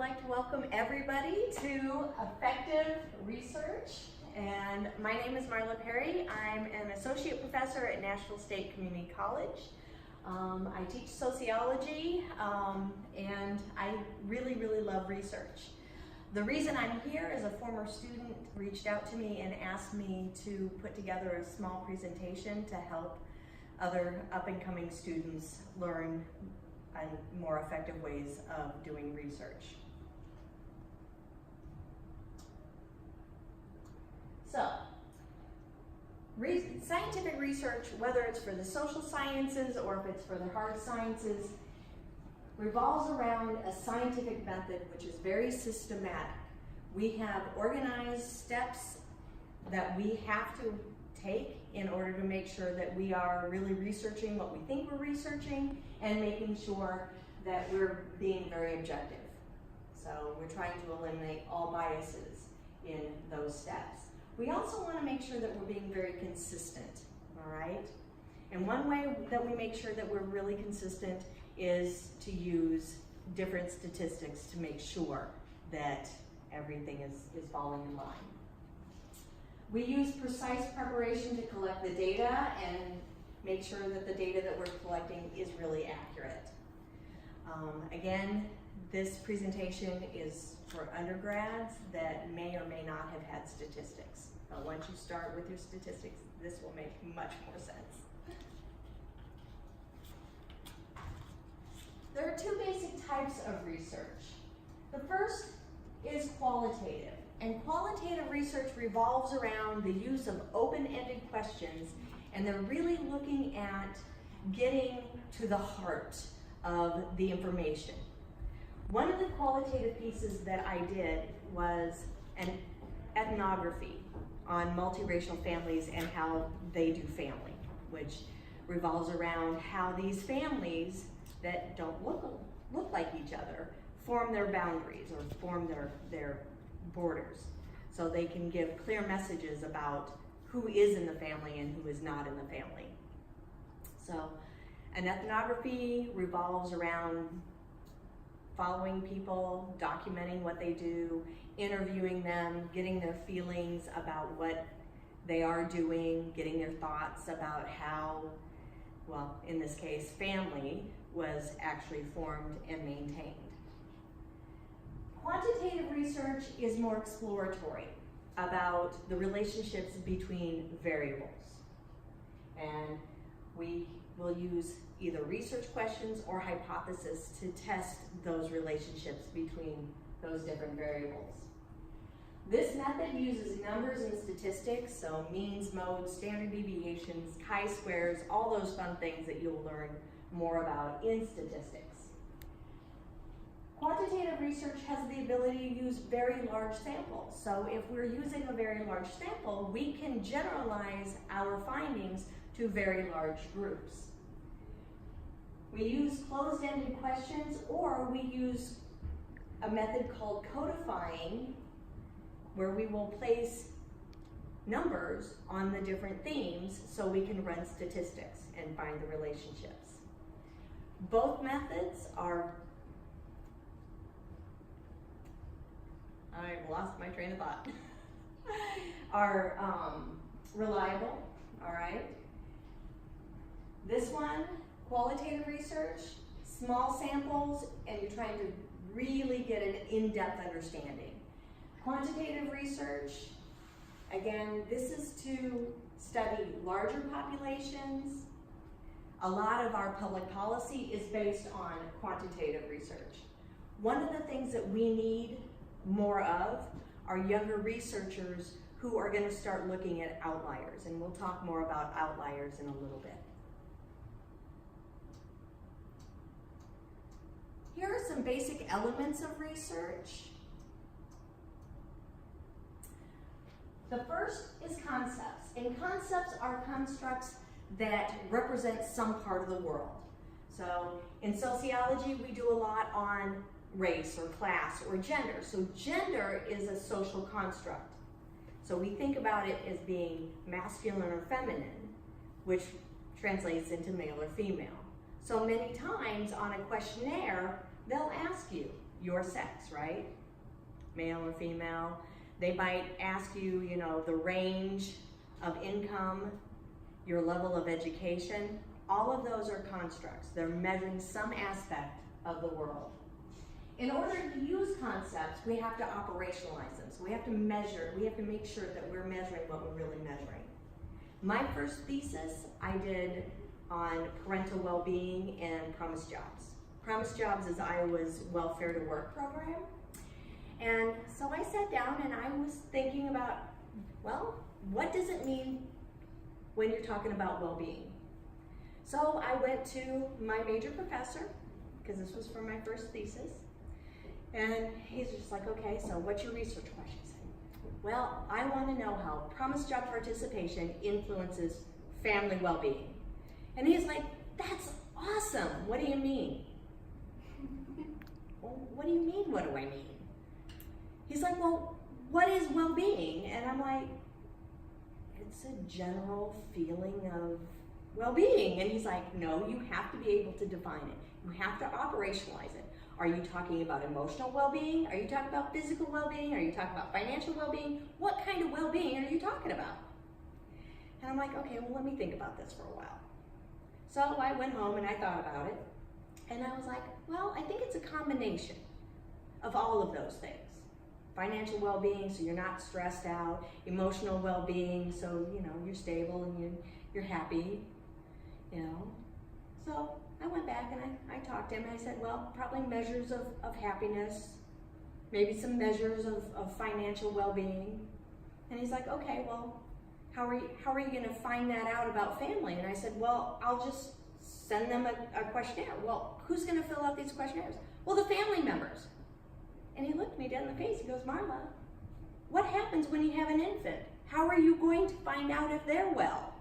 like to welcome everybody to Effective Research. And my name is Marla Perry. I'm an associate professor at National State Community College. I teach sociology and I really love research. The reason I'm here is a former student reached out to me and asked me to put together a small presentation to help other up-and-coming students learn more effective ways of doing research. So, scientific research, whether it's for the social sciences or if it's for the hard sciences, revolves around a scientific method which is very systematic. We have organized steps that we have to take in order to make sure that we are really researching what we think we're researching and making sure that we're being very objective. So we're trying to eliminate all biases in those steps. We also want to make sure that we're being very consistent, all right? And one way that we make sure that we're really consistent is to use different statistics to make sure that everything is falling in line. We use precise preparation to collect the data and make sure that the data that we're collecting is really accurate. Again, this presentation is for undergrads that may or may not have had statistics. But once you start with your statistics, this will make much more sense. There are two basic types of research. The first is qualitative. And qualitative research revolves around the use of open-ended questions, and they're really looking at getting to the heart of the information. One of the qualitative pieces that I did was an ethnography on multiracial families and how they do family, which revolves around how these families that don't look like each other form their boundaries or form their borders, so they can give clear messages about who is in the family and who is not in the family. So an ethnography revolves around following people, documenting what they do, interviewing them, getting their feelings about what they are doing, getting their thoughts about how, well, in this case, family was actually formed and maintained. Quantitative research is more exploratory about the relationships between variables. And we will use either research questions or hypotheses to test those relationships between those different variables. This method uses numbers and statistics, so means, modes, standard deviations, chi-squares, all those fun things that you'll learn more about in statistics. Quantitative research has the ability to use very large samples. So if we're using a very large sample, we can generalize our findings to very large groups. We use closed-ended questions, or we use a method called codifying, where we will place numbers on the different themes so we can run statistics and find the relationships. Both methods are, I lost my train of thought, are reliable, all right? This one, qualitative research, small samples, and you're trying to really get an in-depth understanding. Quantitative research, again, this is to study larger populations. A lot of our public policy is based on quantitative research. One of the things that we need more of are younger researchers who are going to start looking at outliers, and we'll talk more about outliers in a little bit. Here are some basic elements of research. The first is concepts, and concepts are constructs that represent some part of the world. So in sociology, we do a lot on race or class or gender. So gender is a social construct. So we think about it as being masculine or feminine, which translates into male or female. So many times on a questionnaire, they'll ask you your sex, right? Male or female. They might ask you, you know, the range of income, your level of education. All of those are constructs. They're measuring some aspect of the world. In order to use concepts, we have to operationalize them. So we have to measure, we have to make sure that we're measuring what we're really measuring. My first thesis I did on parental well-being and Promise Jobs. Promise Jobs is Iowa's welfare to work program. And so I sat down and I was thinking about, well, what does it mean when you're talking about well-being? So I went to my major professor, because this was for my first thesis, and he's just like, okay, so what's your research questions? Well, I want to know how Promise Job participation influences family well-being. And he's like, that's awesome. What do you mean? Well, what do you mean, what do I mean? He's like, well, what is well-being? And I'm like, it's a general feeling of well-being. And he's like, no, you have to be able to define it. You have to operationalize it. Are you talking about emotional well-being? Are you talking about physical well-being? Are you talking about financial well-being? What kind of well-being are you talking about? And I'm like, okay, well, let me think about this for a while. So I went home and I thought about it. And I was like, well, I think it's a combination of all of those things. Financial well-being, so you're not stressed out. Emotional well-being, so you know you're stable and you're happy. You know. So I went back and I talked to him and I said, well, probably measures of happiness, maybe some measures of financial well-being. And he's like, okay, well, how are you going to find that out about family? And I said, well, I'll just send them a questionnaire. Well, who's going to fill out these questionnaires? Well, the family members. And he looked me dead in the face. He goes, Marla, what happens when you have an infant? How are you going to find out if they're well?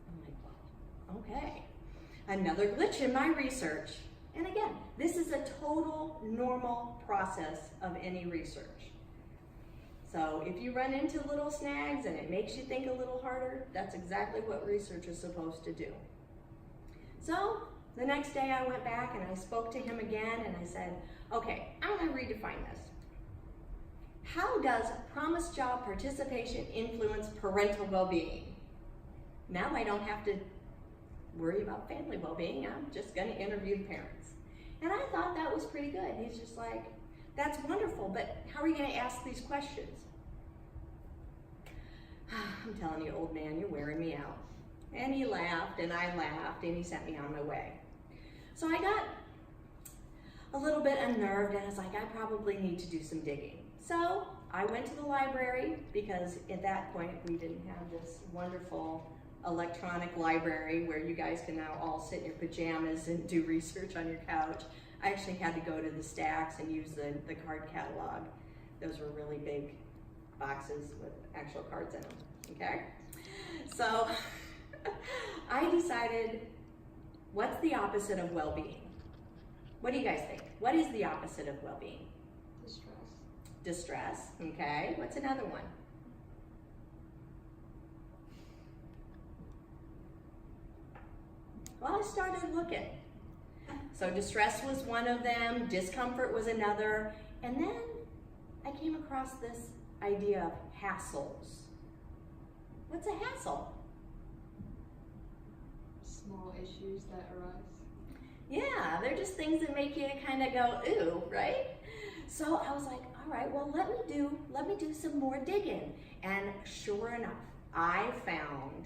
I'm like, well, okay. Another glitch in my research. And again, this is a total normal process of any research. So if you run into little snags and it makes you think a little harder, that's exactly what research is supposed to do. So the next day I went back and I spoke to him again and I said, okay, I'm going to redefine this. How does Promise Job participation influence parental well-being? Now I don't have to worry about family well-being. I'm just going to interview the parents. And I thought that was pretty good. He's just like, that's wonderful, but how are you going to ask these questions? I'm telling you, old man, you're wearing me out. And he laughed and I laughed and he sent me on my way. So I got a little bit unnerved and I was like, I probably need to do some digging. So I went to the library because at that point we didn't have this wonderful electronic library where you guys can now all sit in your pajamas and do research on your couch. I actually had to go to the stacks and use the card catalog. Those were really big boxes with actual cards in them, okay? So I decided, what's the opposite of well-being? What do you guys think? What is the opposite of well-being? Distress. Distress, okay. What's another one? Well, I started looking. So distress was one of them, discomfort was another, and then I came across this idea of hassles. What's a hassle? Small issues that arise. Yeah, they're just things that make you kind of go, ooh, right? So I was like, all right, well, let me do some more digging. And sure enough, I found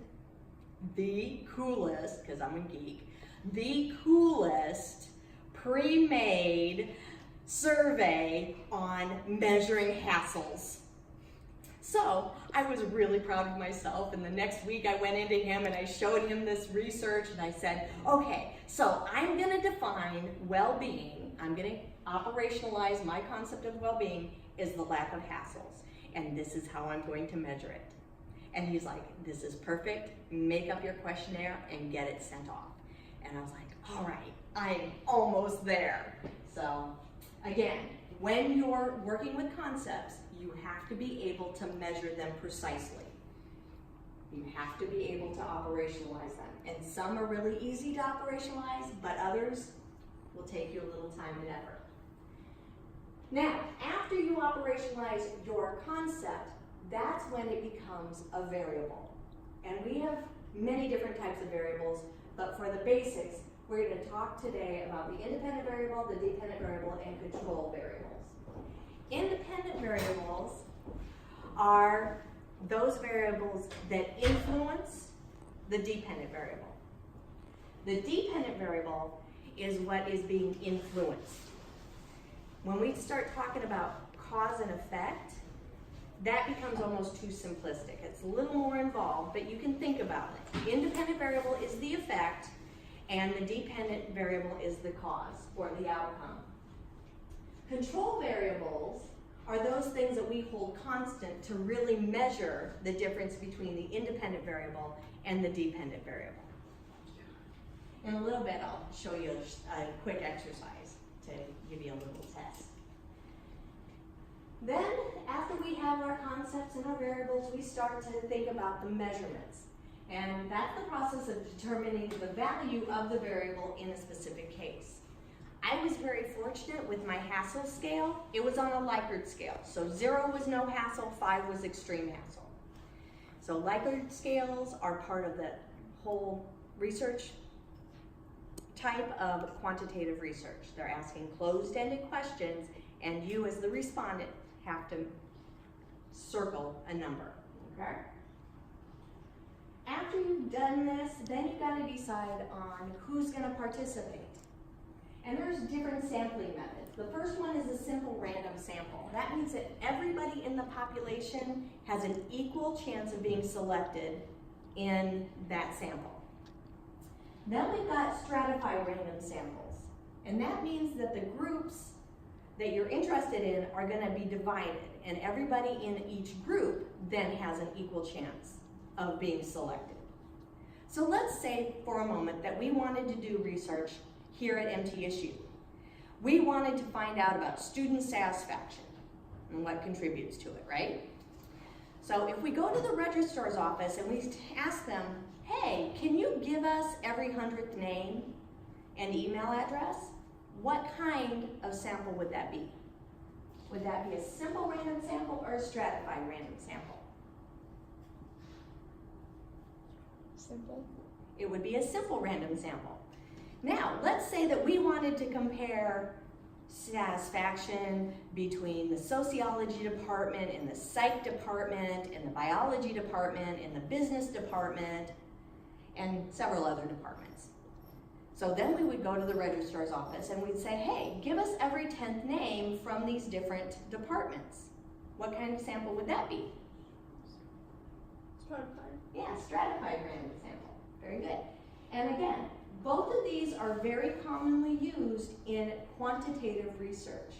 the coolest, because I'm a geek, the coolest pre-made survey on measuring hassles. So I was really proud of myself, and the next week I went into him and I showed him this research and I said, okay, so I'm gonna define well-being, I'm gonna operationalize my concept of well-being is the lack of hassles, and this is how I'm going to measure it. And he's like, this is perfect, make up your questionnaire and get it sent off. And I was like, all right, I am almost there. So again, when you're working with concepts, you have to be able to measure them precisely. You have to be able to operationalize them. And some are really easy to operationalize, but others, will take you a little time and effort. Now, after you operationalize your concept, that's when it becomes a variable. And we have many different types of variables, but for the basics, we're going to talk today about the independent variable, the dependent variable, and control variables. Independent variables are those variables that influence the dependent variable. The dependent variable is what is being influenced. When we start talking about cause and effect, that becomes almost too simplistic. It's a little more involved, but you can think about it. The independent variable is the effect, and the dependent variable is the cause or the outcome. Control variables are those things that we hold constant to really measure the difference between the independent variable and the dependent variable. In a little bit, I'll show you a quick exercise to give you a little test. Then, after we have our concepts and our variables, we start to think about the measurements. And that's the process of determining the value of the variable in a specific case. I was very fortunate with my hassle scale. It was on a Likert scale. So 0 was no hassle, 5 was extreme hassle. So Likert scales are part of the whole research type of quantitative research. They're asking closed-ended questions, and you as the respondent have to circle a number, okay? After you've done this, then you've got to decide on who's going to participate. And there's different sampling methods. The first one is a simple random sample. That means that everybody in the population has an equal chance of being selected in that sample. Then we've got stratified random samples. And that means that the groups that you're interested in are going to be divided, and everybody in each group then has an equal chance of being selected. So let's say for a moment that we wanted to do research here at MTSU. We wanted to find out about student satisfaction and what contributes to it, right? So if we go to the registrar's office and we ask them, hey, can you give us every 100th name and email address? What kind of sample would that be? Would that be a simple random sample or a stratified random sample? Simple. It would be a simple random sample. Now, let's say that we wanted to compare satisfaction between the sociology department and the psych department and the biology department and the business department and several other departments. So then we would go to the registrar's office and we'd say, hey, give us every 10th name from these different departments. What kind of sample would that be? Stratified. Yeah, stratified random sample. Very good. And again, both of these are very commonly used in quantitative research.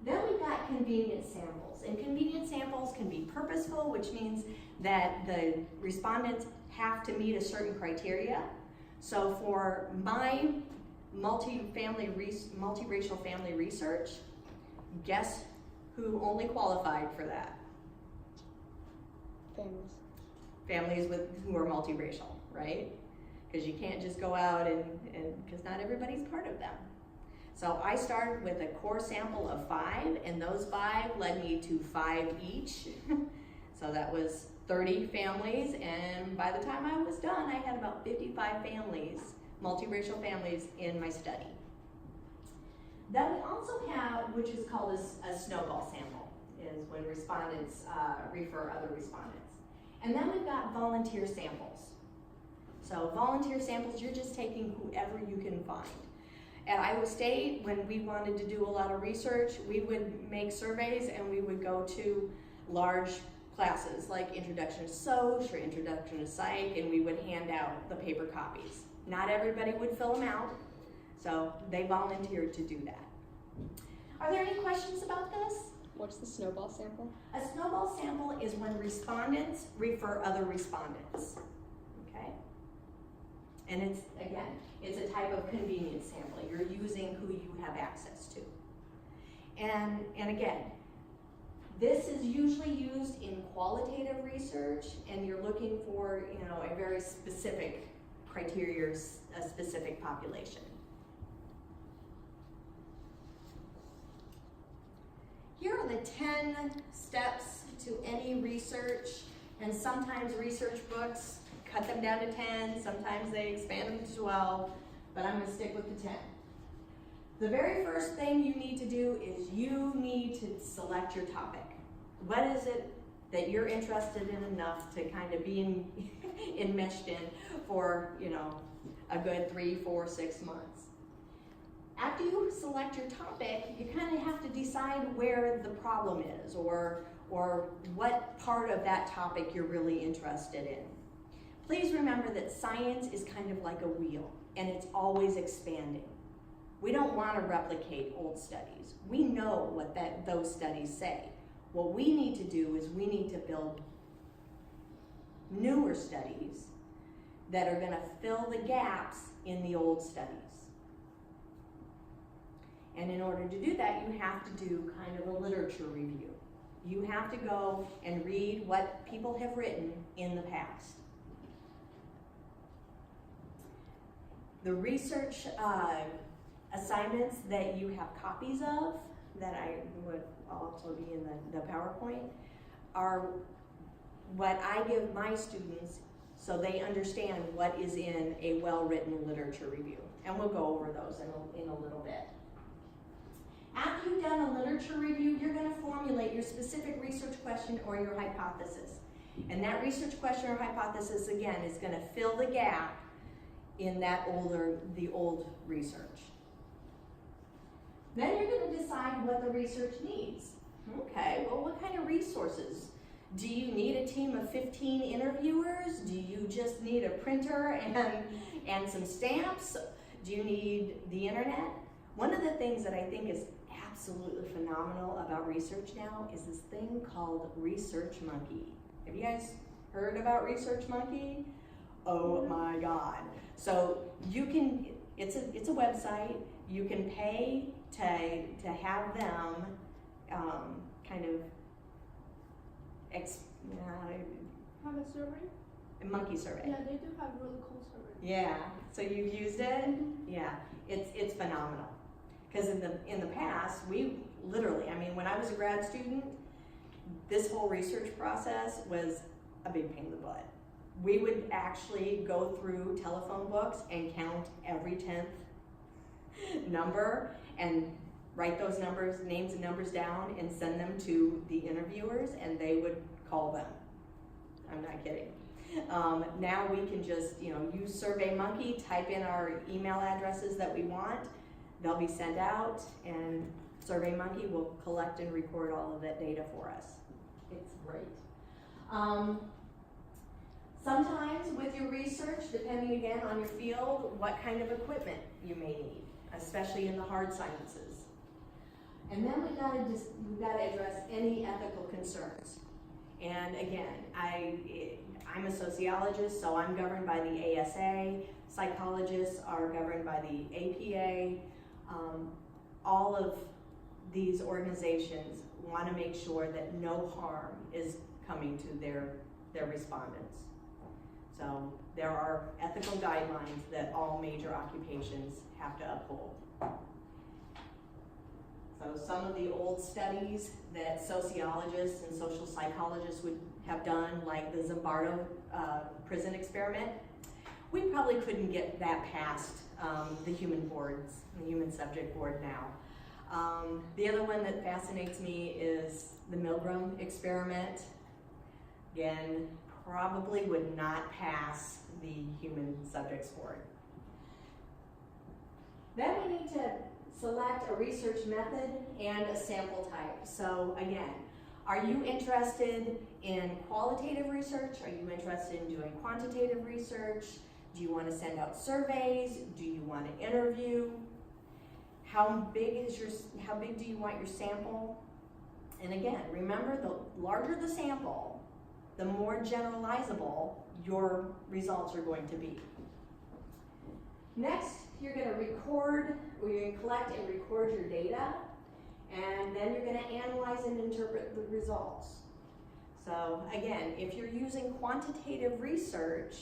Then we've got convenience samples. And convenience samples can be purposeful, which means that the respondents have to meet a certain criteria. So for my multiracial family research, guess who only qualified for that? Families. Families who are multiracial, right? Because you can't just go out and because not everybody's part of them. So I started with a core sample of 5, and those 5 led me to 5 each. So that was 30 families, and by the time I was done, I had about 55 families, multiracial families, in my study. Then we also have, which is called a snowball sample, is when respondents refer other respondents. And then we've got volunteer samples. So volunteer samples, you're just taking whoever you can find. At Iowa State, when we wanted to do a lot of research, we would make surveys and we would go to large classes like Introduction to Soc or Introduction to Psych, and we would hand out the paper copies. Not everybody would fill them out, so they volunteered to do that. Are there any questions about this? What's the snowball sample? A snowball sample is when respondents refer other respondents, okay? And it's, again, it's a type of convenience sample. You're using who you have access to. And again, this is usually used in qualitative research, and you're looking for, a very specific criteria, a specific population. 10 steps to any research, and sometimes research books cut them down to 10, sometimes they expand them to 12, but I'm gonna stick with the 10. The very first thing you need to do is you need to select your topic. What is it that you're interested in enough to kind of be enmeshed in for, you know, a good 3, 4, 6 months? After you select your topic, you kind of have to decide where the problem is or what part of that topic you're really interested in. Please remember that science is kind of like a wheel, and it's always expanding. We don't want to replicate old studies. We know what those studies say. What we need to do is we need to build newer studies that are going to fill the gaps in the old studies. And in order to do that, you have to do kind of a literature review. You have to go and read what people have written in the past. The research assignments that you have copies of, that I would also be in the PowerPoint, are what I give my students so they understand what is in a well-written literature review. And we'll go over those in a little bit. After you've done a literature review, you're going to formulate your specific research question or your hypothesis. And that research question or hypothesis, again, is going to fill the gap in the old research. Then you're going to decide what the research needs. Okay, well, what kind of resources? Do you need a team of 15 interviewers? Do you just need a printer and some stamps? Do you need the internet? One of the things that I think is absolutely phenomenal about research now is this thing called Research Monkey. Have you guys heard about Research Monkey? Oh my God. So you can, it's a website, you can pay to have them kind of have a survey? a monkey survey. Yeah, they do have really cool surveys. Yeah, so you've used it? Yeah, it's phenomenal. Because in the past, we literally, I mean, when I was a grad student, this whole research process was a big pain in the butt. We would actually go through telephone books and count every 10th number and write those names and numbers down and send them to the interviewers, and they would call them. I'm not kidding. Now we can just, use SurveyMonkey, type in our email addresses that we want. They'll be sent out, and SurveyMonkey will collect and record all of that data for us. It's great. Sometimes with your research, depending again on your field, what kind of equipment you may need, especially in the hard sciences. And then we've got to address any ethical concerns. And again, I'm a sociologist, so I'm governed by the ASA. Psychologists are governed by the APA. All of these organizations want to make sure that no harm is coming to their respondents. So there are ethical guidelines that all major occupations have to uphold. So some of the old studies that sociologists and social psychologists would have done, like the Zimbardo prison experiment, we probably couldn't get that past the human subject board now. The other one that fascinates me is the Milgram experiment. Again, probably would not pass the human subjects board. Then we need to select a research method and a sample type. So again, are you interested in qualitative research? Are you interested in doing quantitative research? Do you want to send out surveys? Do you want to interview? How big do you want your sample? And again, remember, the larger the sample, the more generalizable your results are going to be. Next, you're going to collect and record your data, and then you're going to analyze and interpret the results. So again, if you're using quantitative research,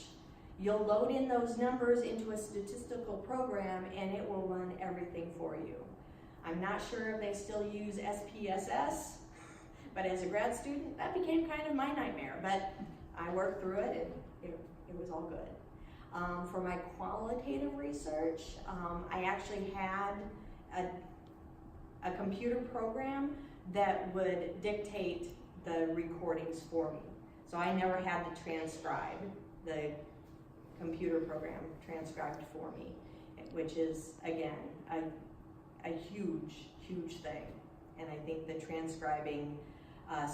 you'll load in those numbers into a statistical program and it will run everything for you. I'm not sure if they still use SPSS But as a grad student, that became kind of my nightmare. But I worked through it, and it was all good. For my qualitative research, I actually had a computer program that would dictate the recordings for me. So I never had to transcribe. The computer program transcribed for me, which is, again, a huge, huge thing. And I think the transcribing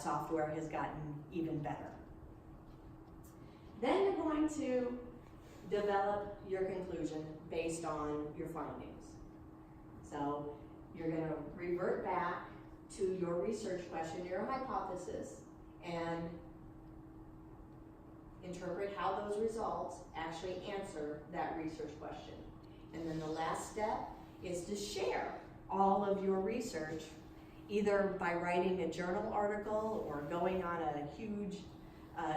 software has gotten even better. Then you're going to develop your conclusion based on your findings. So you're going to revert back to your research question, your hypothesis, and interpret how those results actually answer that research question. And then the last step is to share all of your research, either by writing a journal article or going on a huge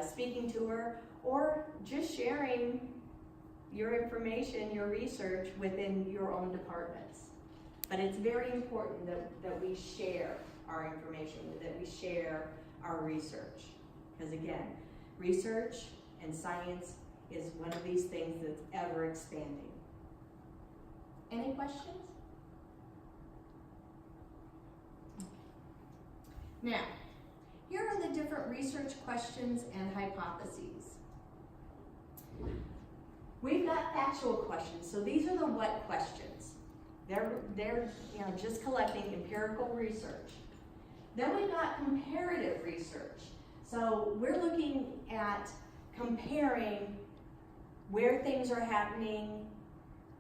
speaking tour, or just sharing your information, your research within your own departments. But it's very important that we share our information, that we share our research. Because again, research and science is one of these things that's ever expanding. Any questions? Now, here are the different research questions and hypotheses. We've got factual questions, so these are the what questions. They're just collecting empirical research. Then we've got comparative research. So we're looking at comparing where things are happening,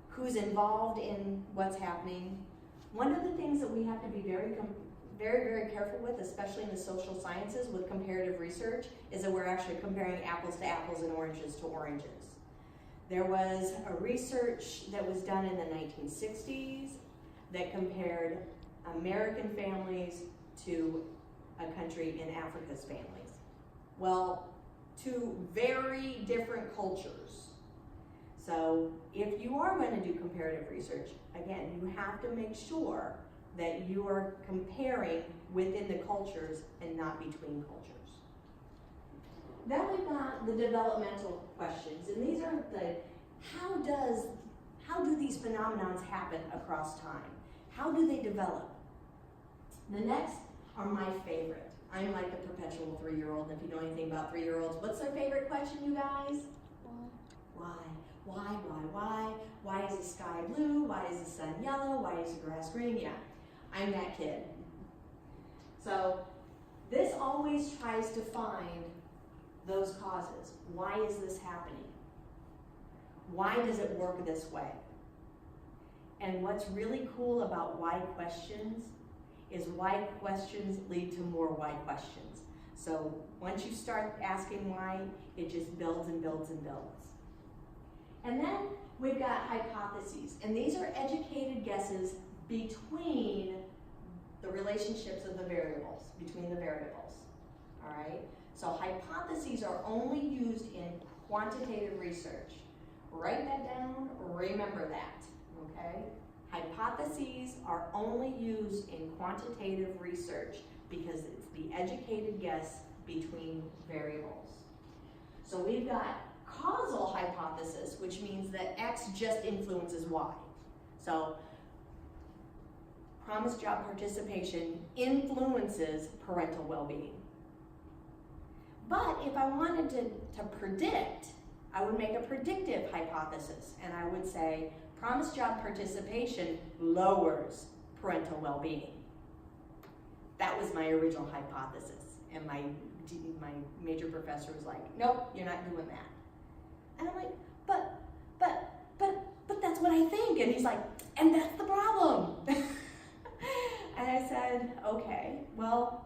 who's involved in what's happening. One of the things that we have to be very, very careful with, especially in the social sciences with comparative research, is that we're actually comparing apples to apples and oranges to oranges. There was a research that was done in the 1960s that compared American families to a country in Africa's families. Well, two very different cultures. So if you are going to do comparative research, again, you have to make sure that you are comparing within the cultures and not between cultures. Then we've got the developmental questions, and these are the how do these phenomena happen across time? How do they develop? The next are my favorite. I'm like the perpetual 3-year-old, and if you know anything about 3-year-olds, what's their favorite question, you guys? Why? Why is the sky blue? Why is the sun yellow? Why is the grass green? Yeah, I'm that kid. So this always tries to find those causes. Why is this happening? Why does it work this way? And what's really cool about why questions is why questions lead to more why questions. So once you start asking why, it just builds and builds and builds. And then we've got hypotheses, and these are educated guesses between the relationships of the variables, between the variables, all right? So hypotheses are only used in quantitative research. Write that down, remember that, okay? Hypotheses are only used in quantitative research because it's the educated guess between variables. So we've got causal hypothesis, which means that X just influences Y. So promised job participation influences parental well-being. But if I wanted to predict, I would make a predictive hypothesis, and I would say promised job participation lowers parental well-being. That was my original hypothesis, and my major professor was like, nope, you're not doing that. And I'm like, but that's what I think. And he's like, and that's the problem. And I said, okay, well,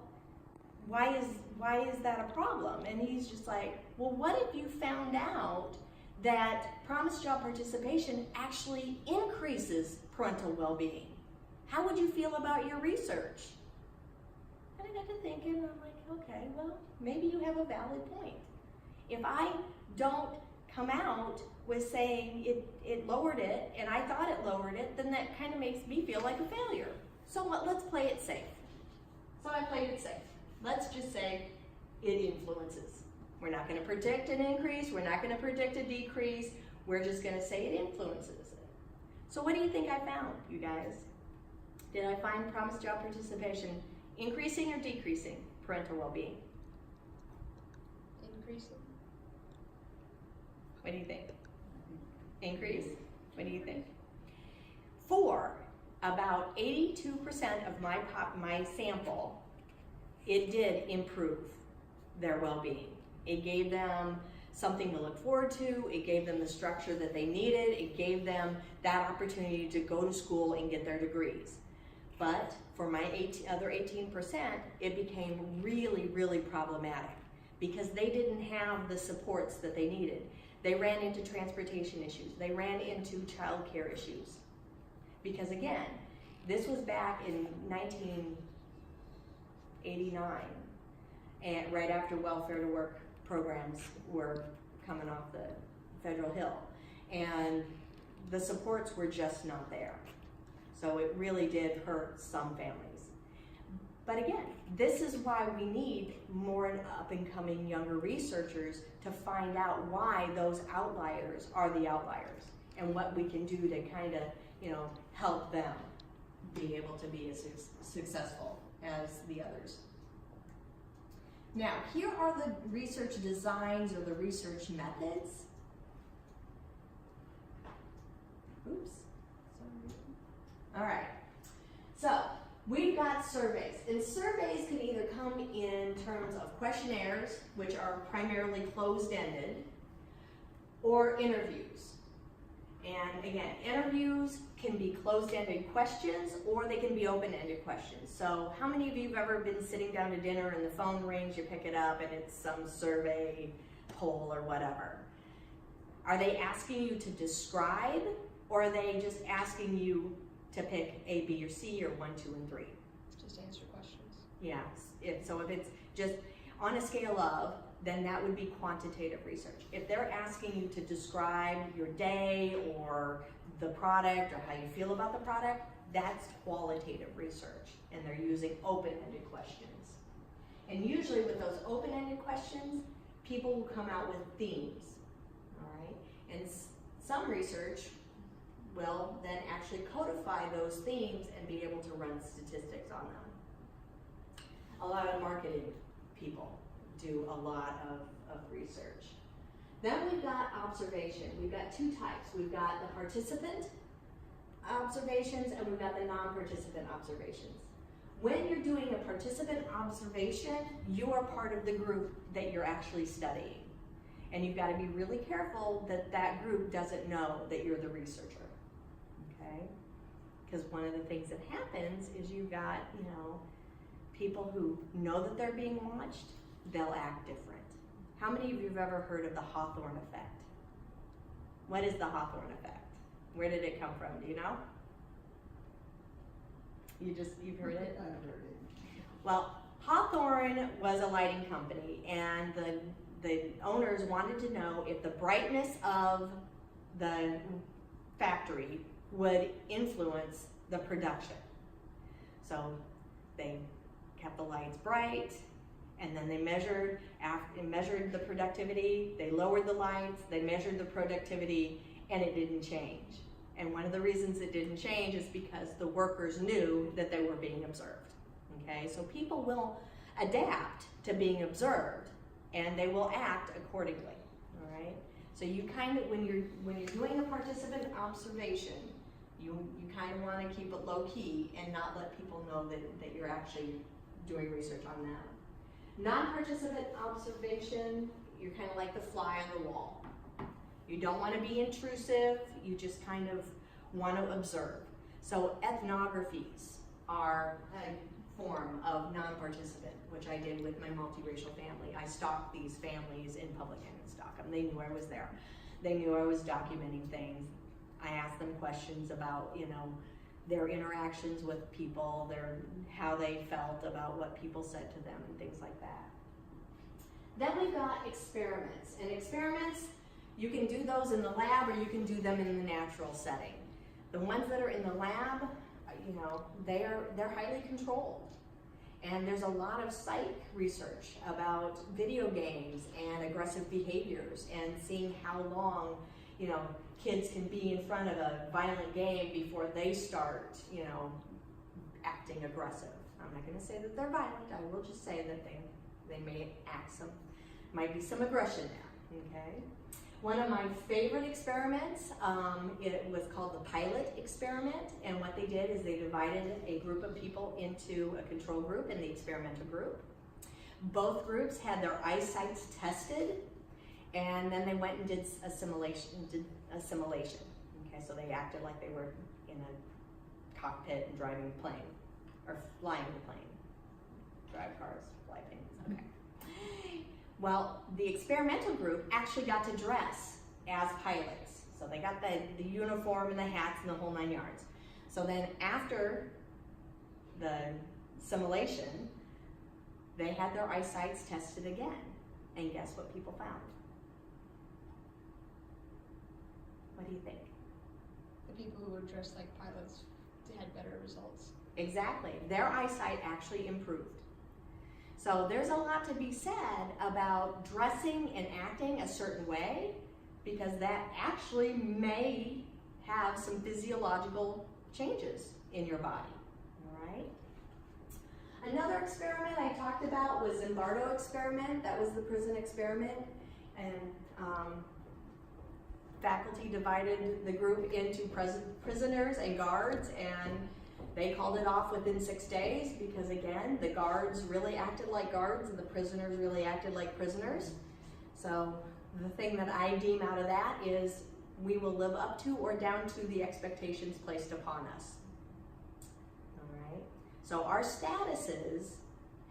why is that a problem? And he's just like, well, what if you found out that promised job participation actually increases parental well-being? How would you feel about your research? And I got to thinking, I'm like, okay, well, maybe you have a valid point. If I don't come out with saying it lowered it, and I thought it lowered it, then that kind of makes me feel like a failure. So let's play it safe. So I played it safe. Let's just say it influences. We're not going to predict an increase, we're not going to predict a decrease, we're just going to say it influences it. So what do you think I found, you guys? Did I find promised job participation increasing or decreasing parental well-being? Increasing. What do you think? Increase? What do you think? For about 82% of my sample, it did improve their well-being. It gave them something to look forward to. It gave them the structure that they needed. It gave them that opportunity to go to school and get their degrees. But for my other 18%, it became really, really problematic because they didn't have the supports that they needed. They ran into transportation issues. They ran into childcare issues. Because again, this was back in 1989, and right after welfare to work programs were coming off the federal hill. And the supports were just not there. So it really did hurt some families. But again, this is why we need more up-and-coming younger researchers to find out why those outliers are the outliers and what we can do to kind of, help them be able to be as successful as the others. Now, here are the research designs or the research methods. Oops. All right. So, we've got surveys. And surveys can either come in terms of questionnaires, which are primarily closed-ended, or interviews. And again, interviews can be closed-ended questions or they can be open-ended questions. So how many of you have ever been sitting down to dinner and the phone rings, you pick it up and it's some survey, poll, or whatever? Are they asking you to describe, or are they just asking you to pick A, B, or C, or 1, 2, and 3? Just answer questions. Yeah, so if it's just on a scale of, then that would be quantitative research. If they're asking you to describe your day or the product or how you feel about the product, that's qualitative research, and they're using open-ended questions. And usually with those open-ended questions, people will come out with themes, all right? And some research will then actually codify those themes and be able to run statistics on them. A lot of marketing people do a lot of research. Then we've got observation. We've got two types. We've got the participant observations and we've got the non-participant observations. When you're doing a participant observation, you are part of the group that you're actually studying. And you've got to be really careful that that group doesn't know that you're the researcher, okay? Because one of the things that happens is you've got, people who know that they're being watched, they'll act different. How many of you have ever heard of the Hawthorne effect? What is the Hawthorne effect? Where did it come from? Do you know? You've heard it? I've heard it. Well, Hawthorne was a lighting company, and the owners wanted to know if the brightness of the factory would influence the production. So they kept the lights bright, and then they measured the productivity, they lowered the lights, they measured the productivity, and it didn't change. And one of the reasons it didn't change is because the workers knew that they were being observed. Okay, so people will adapt to being observed, and they will act accordingly. All right. So you kind of, when you're doing a participant observation, you kind of want to keep it low key and not let people know that you're actually doing research on them. Non-participant observation, you're kind of like the fly on the wall. You don't want to be intrusive, you just kind of want to observe. So ethnographies are a form of non-participant, which I did with my multiracial family. I stalked these families in public. I didn't stalk them, they knew I was there. They knew I was documenting things. I asked them questions about, their interactions with people, how they felt about what people said to them and things like that. Then we've got experiments. And experiments, you can do those in the lab or you can do them in the natural setting. The ones that are in the lab, they're highly controlled. And there's a lot of psych research about video games and aggressive behaviors and seeing how long, you know, kids can be in front of a violent game before they start, you know, acting aggressive. I'm not going to say that they're violent. I will just say that they may might be some aggression there, okay? One of my favorite experiments, it was called the pilot experiment, and what they did is they divided a group of people into a control group and the experimental group. Both groups had their eyesights tested, and then they went and did a simulation. Okay, so they acted like they were in a cockpit and driving a plane, or flying a plane. Drive cars, fly planes, okay. Well, the experimental group actually got to dress as pilots. So they got the uniform and the hats and the whole 9 yards. So then after the simulation, they had their eyesights tested again. And guess what people found? What do you think? The people who were dressed like pilots had better results. Exactly. Their eyesight actually improved. So there's a lot to be said about dressing and acting a certain way, because that actually may have some physiological changes in your body, all right? Another experiment I talked about was Zimbardo experiment. That was the prison experiment, and faculty divided the group into prisoners and guards, and they called it off within 6 days because, again, the guards really acted like guards and the prisoners really acted like prisoners. So the thing that I deem out of that is we will live up to or down to the expectations placed upon us. All right? So our statuses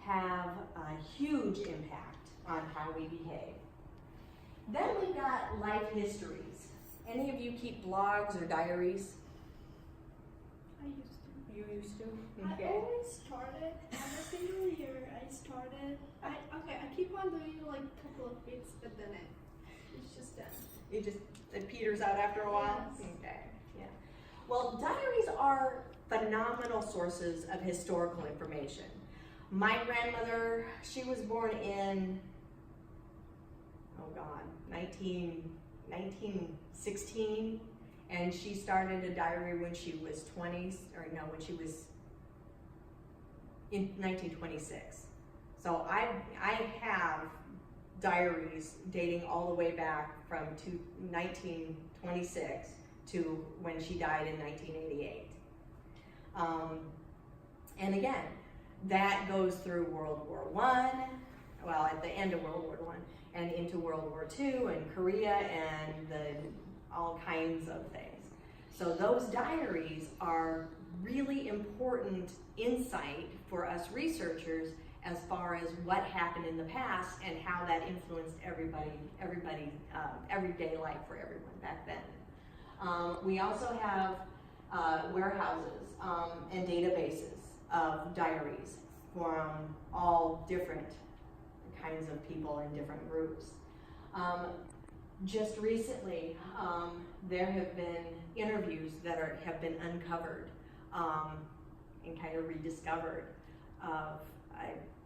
have a huge impact on how we behave. Then we've got life histories. Any of you keep blogs or diaries? I used to. You used to? I always started, every single year I started, I keep on doing like a couple of bits, but then it's just done. It peters out after a while? Yes. Okay, yeah. Well, diaries are phenomenal sources of historical information. My grandmother, she was born in, 1916. And she started a diary when she was in 1926. So I have diaries dating all the way back from 1926 to when she died in 1988. And again, that goes through World War I, well, at the end of World War I, and into World War II and Korea and all kinds of things. So those diaries are really important insight for us researchers as far as what happened in the past and how that influenced everyday life for everyone back then. We also have warehouses and databases of diaries from all different kinds of people in different groups. Just recently, there have been interviews that have been uncovered and kind of rediscovered of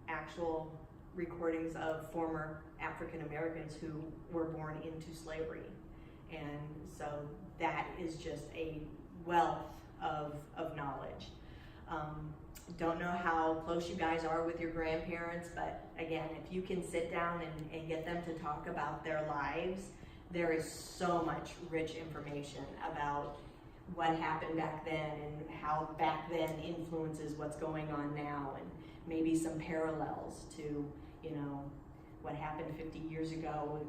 actual recordings of former African Americans who were born into slavery. And so that is just a wealth of knowledge. Don't know how close you guys are with your grandparents, but again, if you can sit down and get them to talk about their lives, there is so much rich information about what happened back then and how back then influences what's going on now, and maybe some parallels to, you know, what happened 50 years ago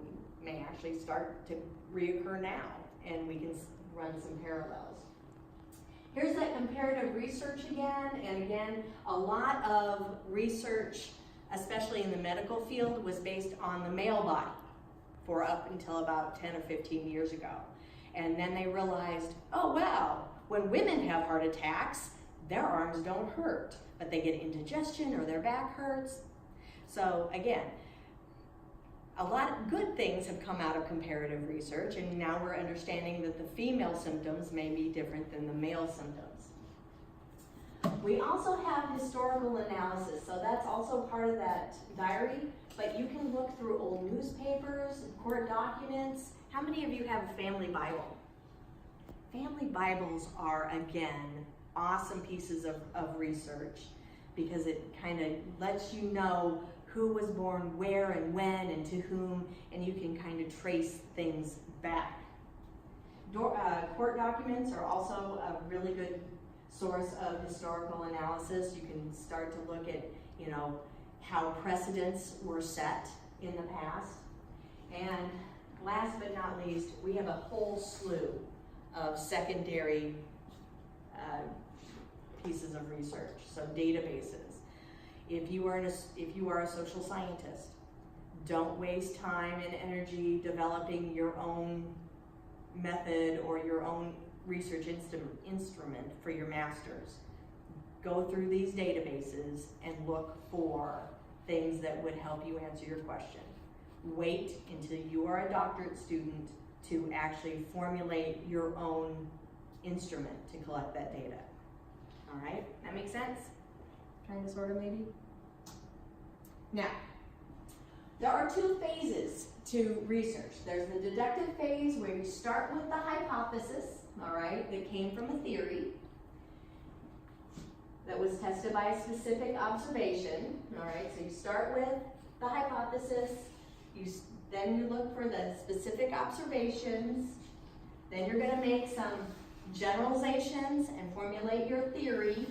may actually start to reoccur now, and we can run some parallels. Here's that comparative research again, and again, a lot of research, especially in the medical field, was based on the male body for up until about 10 or 15 years ago. And then they realized, oh wow, when women have heart attacks, their arms don't hurt, but they get indigestion or their back hurts. So again, a lot of good things have come out of comparative research, and now we're understanding that the female symptoms may be different than the male symptoms. We also have historical analysis, so that's also part of that diary, but you can look through old newspapers, court documents. How many of you have a family Bible? Family Bibles are, again, awesome pieces of research because it kind of lets you know who was born where and when and to whom, and you can kind of trace things back. Court documents are also a really good source of historical analysis. You can start to look at, you know, how precedents were set in the past. And last but not least, we have a whole slew of secondary pieces of research, so databases. If you are a social scientist, don't waste time and energy developing your own method or your own research instrument for your master's. Go through these databases and look for things that would help you answer your question. Wait until you are a doctorate student to actually formulate your own instrument to collect that data. All right, that makes sense? Kind of, sort of, maybe? Now, there are two phases to research. There's the deductive phase where you start with the hypothesis, all right, that came from a theory that was tested by a specific observation, all right? So you start with the hypothesis, then you look for the specific observations, then you're gonna make some generalizations and formulate your theory,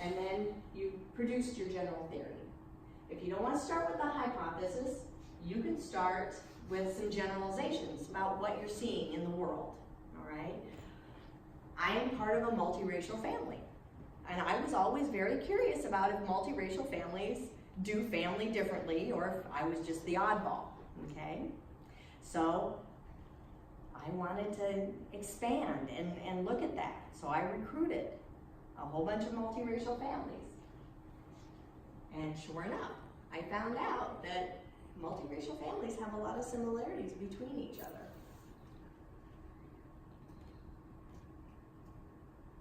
and then you produced your general theory. If you don't want to start with the hypothesis, you can start with some generalizations about what you're seeing in the world, all right? I am part of a multiracial family, and I was always very curious about if multiracial families do family differently or if I was just the oddball, okay? So I wanted to expand and look at that. So I recruited a whole bunch of multiracial families. And sure enough, I found out that multiracial families have a lot of similarities between each other.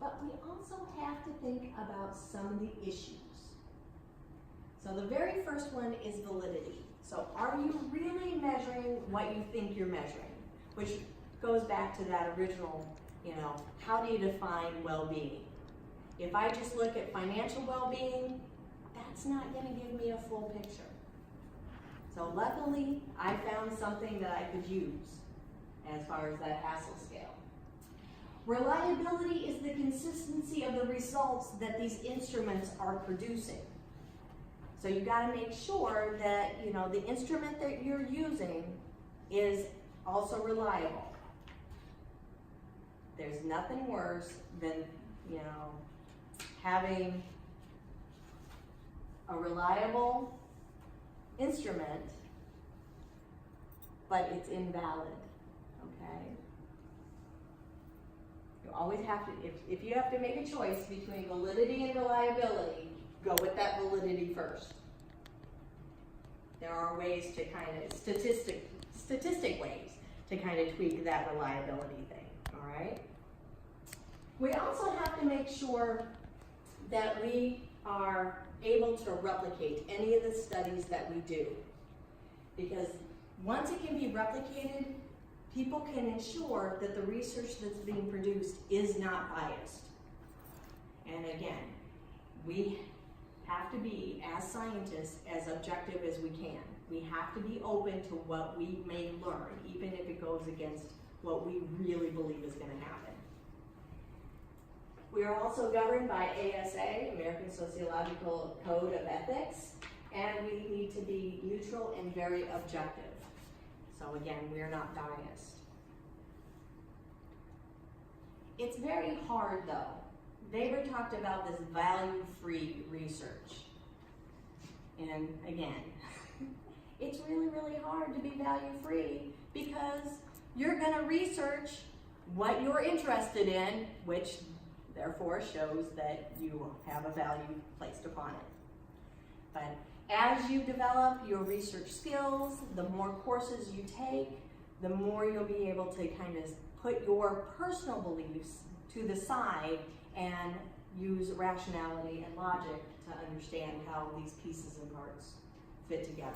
But we also have to think about some of the issues. So the very first one is validity. So are you really measuring what you think you're measuring? Which goes back to that original, you know, how do you define well-being? If I just look at financial well-being, that's not going to give me a full picture. So luckily, I found something that I could use as far as that hassle scale. Reliability is the consistency of the results that these instruments are producing. So you got to make sure that, you know, the instrument that you're using is also reliable. There's nothing worse than, you know, having a reliable instrument, but it's invalid, okay? You always have to, if you have to make a choice between validity and reliability, go with that validity first. There are ways to kind of, statistic ways to kind of tweak that reliability thing, all right? We also have to make sure that we are able to replicate any of the studies that we do. Because once it can be replicated, people can ensure that the research that's being produced is not biased. And again, we have to be, as scientists, as objective as we can. We have to be open to what we may learn, even if it goes against what we really believe is going to happen. We are also governed by ASA, American Sociological Code of Ethics, and we need to be neutral and very objective. So again, we are not biased. It's very hard though. Weber talked about this value-free research. And again, it's really, really hard to be value-free because you're gonna research what you're interested in, which therefore shows that you have a value placed upon it. But as you develop your research skills, the more courses you take, the more you'll be able to kind of put your personal beliefs to the side and use rationality and logic to understand how these pieces and parts fit together.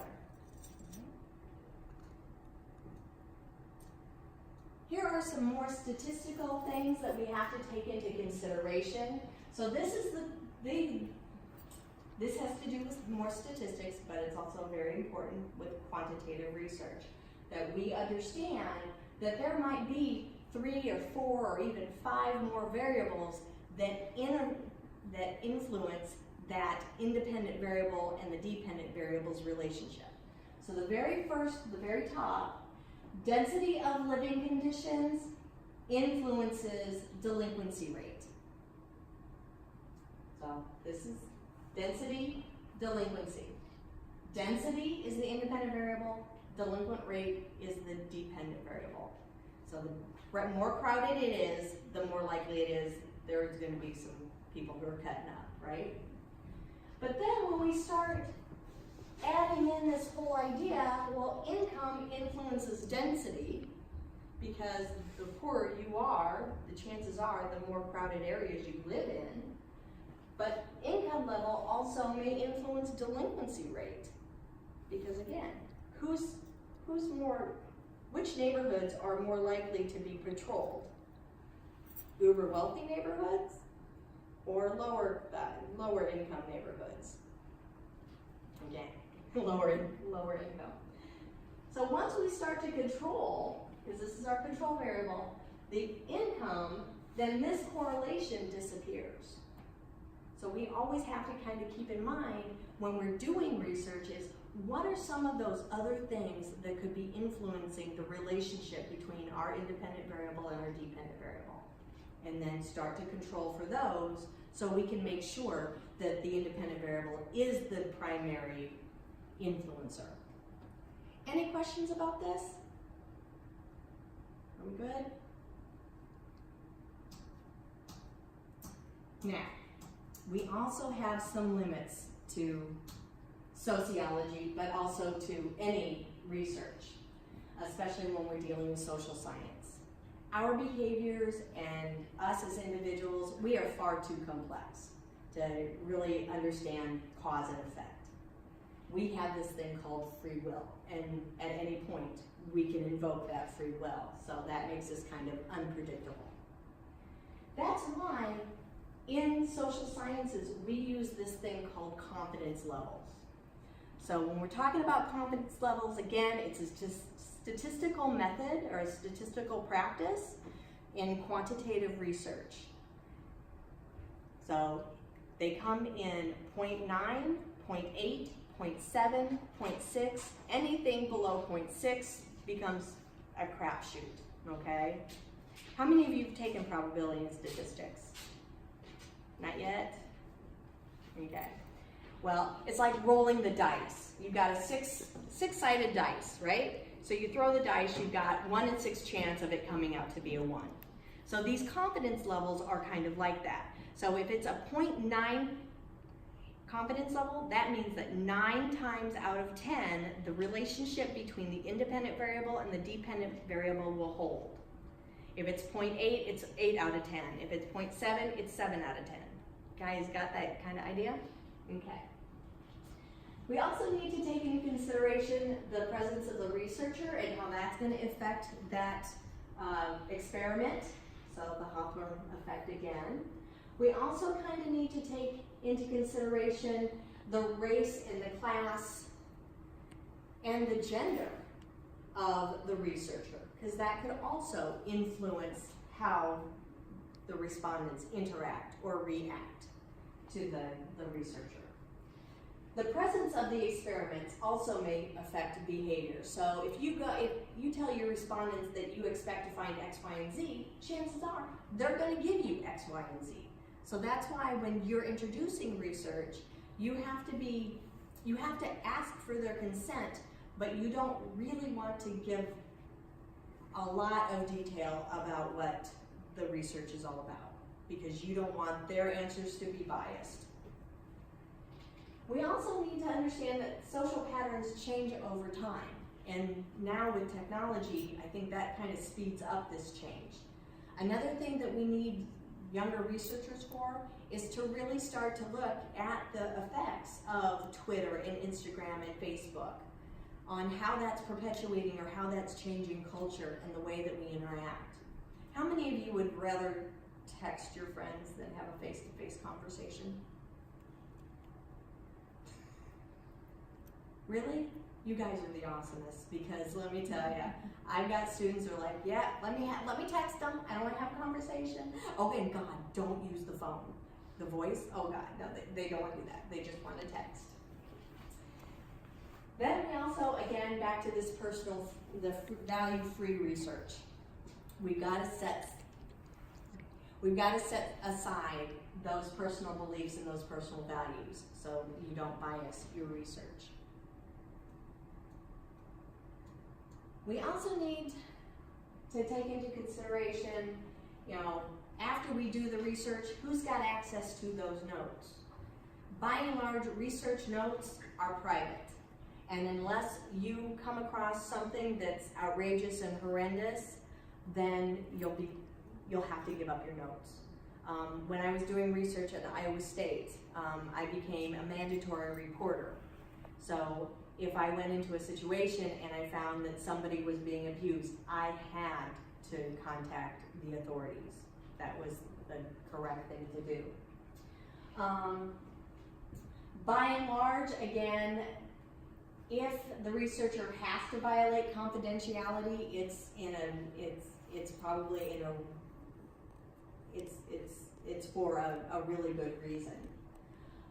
Here are some more statistical things that we have to take into consideration. So this is this has to do with more statistics, but it's also very important with quantitative research, that we understand that there might be 3 or 4 or even 5 more variables that influence that independent variable and the dependent variable's relationship. So the very top, density of living conditions influences delinquency rate. So this is density, delinquency. Density is the independent variable, delinquent rate is the dependent variable. So the more crowded it is, the more likely it is there's going to be some people who are cutting up, right? But then when we start adding in this whole idea, well, income influences density, because the poorer you are, the chances are the more crowded areas you live in. But income level also may influence delinquency rate, because again, which neighborhoods are more likely to be patrolled? Uber wealthy neighborhoods or lower income neighborhoods? Again, lower income. So once we start to control, because this is our control variable, the income, then this correlation disappears. So we always have to kind of keep in mind when we're doing research is, what are some of those other things that could be influencing the relationship between our independent variable and our dependent variable? And then start to control for those so we can make sure that the independent variable is the primary influencer. Any questions about this? Are we good? Now, we also have some limits to sociology, but also to any research, especially when we're dealing with social science. Our behaviors and us as individuals, we are far too complex to really understand cause and effect. We have this thing called free will, and at any point we can invoke that free will, so that makes us kind of unpredictable. That's why in social sciences we use this thing called confidence levels. So when we're talking about confidence levels, again, it's a statistical method or a statistical practice in quantitative research. So they come in 0.9, 0.8, 0.7, 0.6, anything below 0.6 becomes a crapshoot, okay? How many of you have taken probability and statistics? Not yet? Okay. Well, it's like rolling the dice. You've got a six-sided dice, right? So you throw the dice, you've got 1 in 6 chance of it coming out to be a 1. So these confidence levels are kind of like that. So if it's a 0.9 confidence level, that means that 9 times out of 10, the relationship between the independent variable and the dependent variable will hold. If it's 0.8, it's 8 out of 10. If it's 0.7, it's 7 out of 10. Guys got that kind of idea? Okay. We also need to take into consideration the presence of the researcher and how that's going to affect that experiment. So the Hawthorne effect again. We also kind of need to take into consideration the race and the class and the gender of the researcher, because that could also influence how the respondents interact or react to the researcher. The presence of the experiments also may affect behavior. So if you tell your respondents that you expect to find X, Y, and Z, chances are they're going to give you X, Y, and Z. So that's why when you're introducing research, you have to ask for their consent, but you don't really want to give a lot of detail about what the research is all about, because you don't want their answers to be biased. We also need to understand that social patterns change over time, and now with technology, I think that kind of speeds up this change. Another thing that we need younger researchers for is to really start to look at the effects of Twitter and Instagram and Facebook on how that's perpetuating or how that's changing culture and the way that we interact. How many of you would rather text your friends than have a face-to-face conversation? Really? You guys are the awesomest, because let me tell you, I've got students who are like, yeah, let me text them. I don't want to have a conversation. Oh, and God, don't use the phone. The voice, oh God, no, they don't want to do that. They just want to text. Then we also, again, back to this the value-free research. We've got to set aside those personal beliefs and those personal values so you don't bias your research. We also need to take into consideration, after we do the research, who's got access to those notes. By and large, research notes are private. And unless you come across something that's outrageous and horrendous, then you'll have to give up your notes. When I was doing research at Iowa State, I became a mandatory reporter. So if I went into a situation and I found that somebody was being abused, I had to contact the authorities. That was the correct thing to do. By and large, again, if the researcher has to violate confidentiality, it's for a really good reason.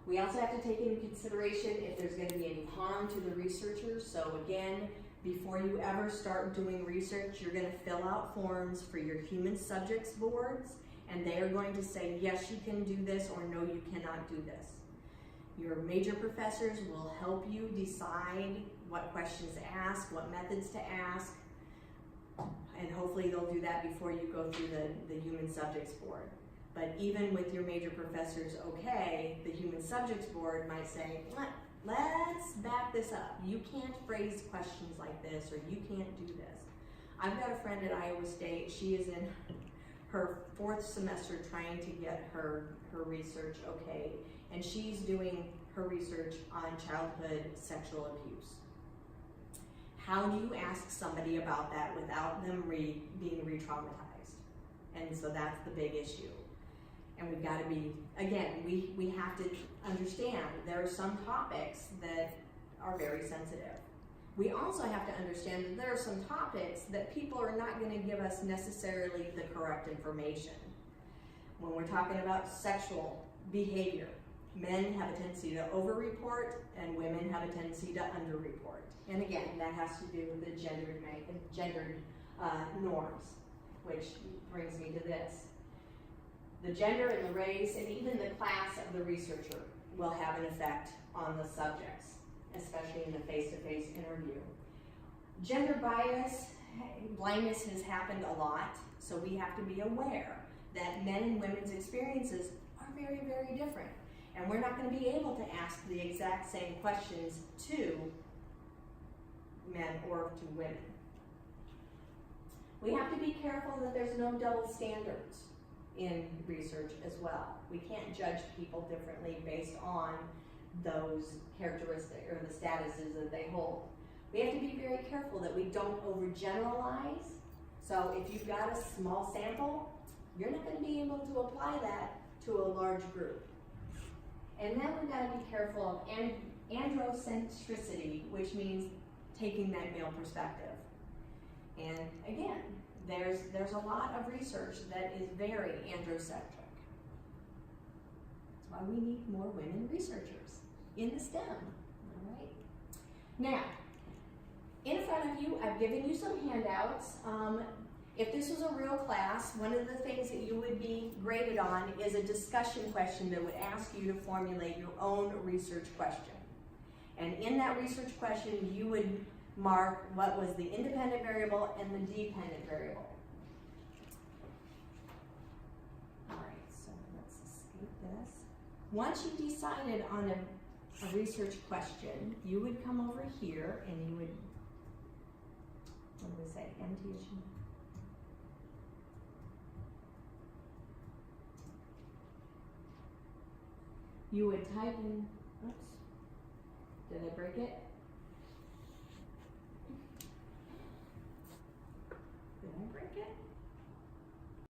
We also have to take into consideration if there's going to be any harm to the researchers. So again, before you ever start doing research, you're going to fill out forms for your human subjects boards, and they are going to say, yes, you can do this, or no, you cannot do this. Your major professors will help you decide what questions to ask, what methods to ask, and hopefully they'll do that before you go through the human subjects board. But even with your major professors, okay, the human subjects board might say, let's back this up. You can't phrase questions like this, or you can't do this. I've got a friend at Iowa State. She is in her 4th semester trying to get her research okay, and she's doing her research on childhood sexual abuse. How do you ask somebody about that without them being re-traumatized? And so that's the big issue. And we've got to be, again, we have to understand there are some topics that are very sensitive. We also have to understand that there are some topics that people are not going to give us necessarily the correct information. When we're talking about sexual behavior, men have a tendency to over-report and women have a tendency to under-report. And again, that has to do with the gendered norms, which brings me to this. The gender and the race and even the class of the researcher will have an effect on the subjects, especially in a face-to-face interview. Gender bias, blindness has happened a lot, so we have to be aware that men and women's experiences are very, very different. And we're not going to be able to ask the exact same questions to men or to women. We have to be careful that there's no double standards in research as well. We can't judge people differently based on those characteristics or the statuses that they hold. We have to be very careful that we don't overgeneralize. So if you've got a small sample, you're not going to be able to apply that to a large group. And then we've got to be careful of androcentricity, which means taking that male perspective. And again, there's a lot of research that is very androcentric. That's why we need more women researchers in the STEM, all right? Now, in front of you, I've given you some handouts. If this was a real class, one of the things that you would be graded on is a discussion question that would ask you to formulate your own research question. And in that research question, you would mark what was the independent variable and the dependent variable. All right, so let's escape this. Once you decided on a research question, you would come over here and you would, what do we say, empty issue? you would type in, oops, did I break it?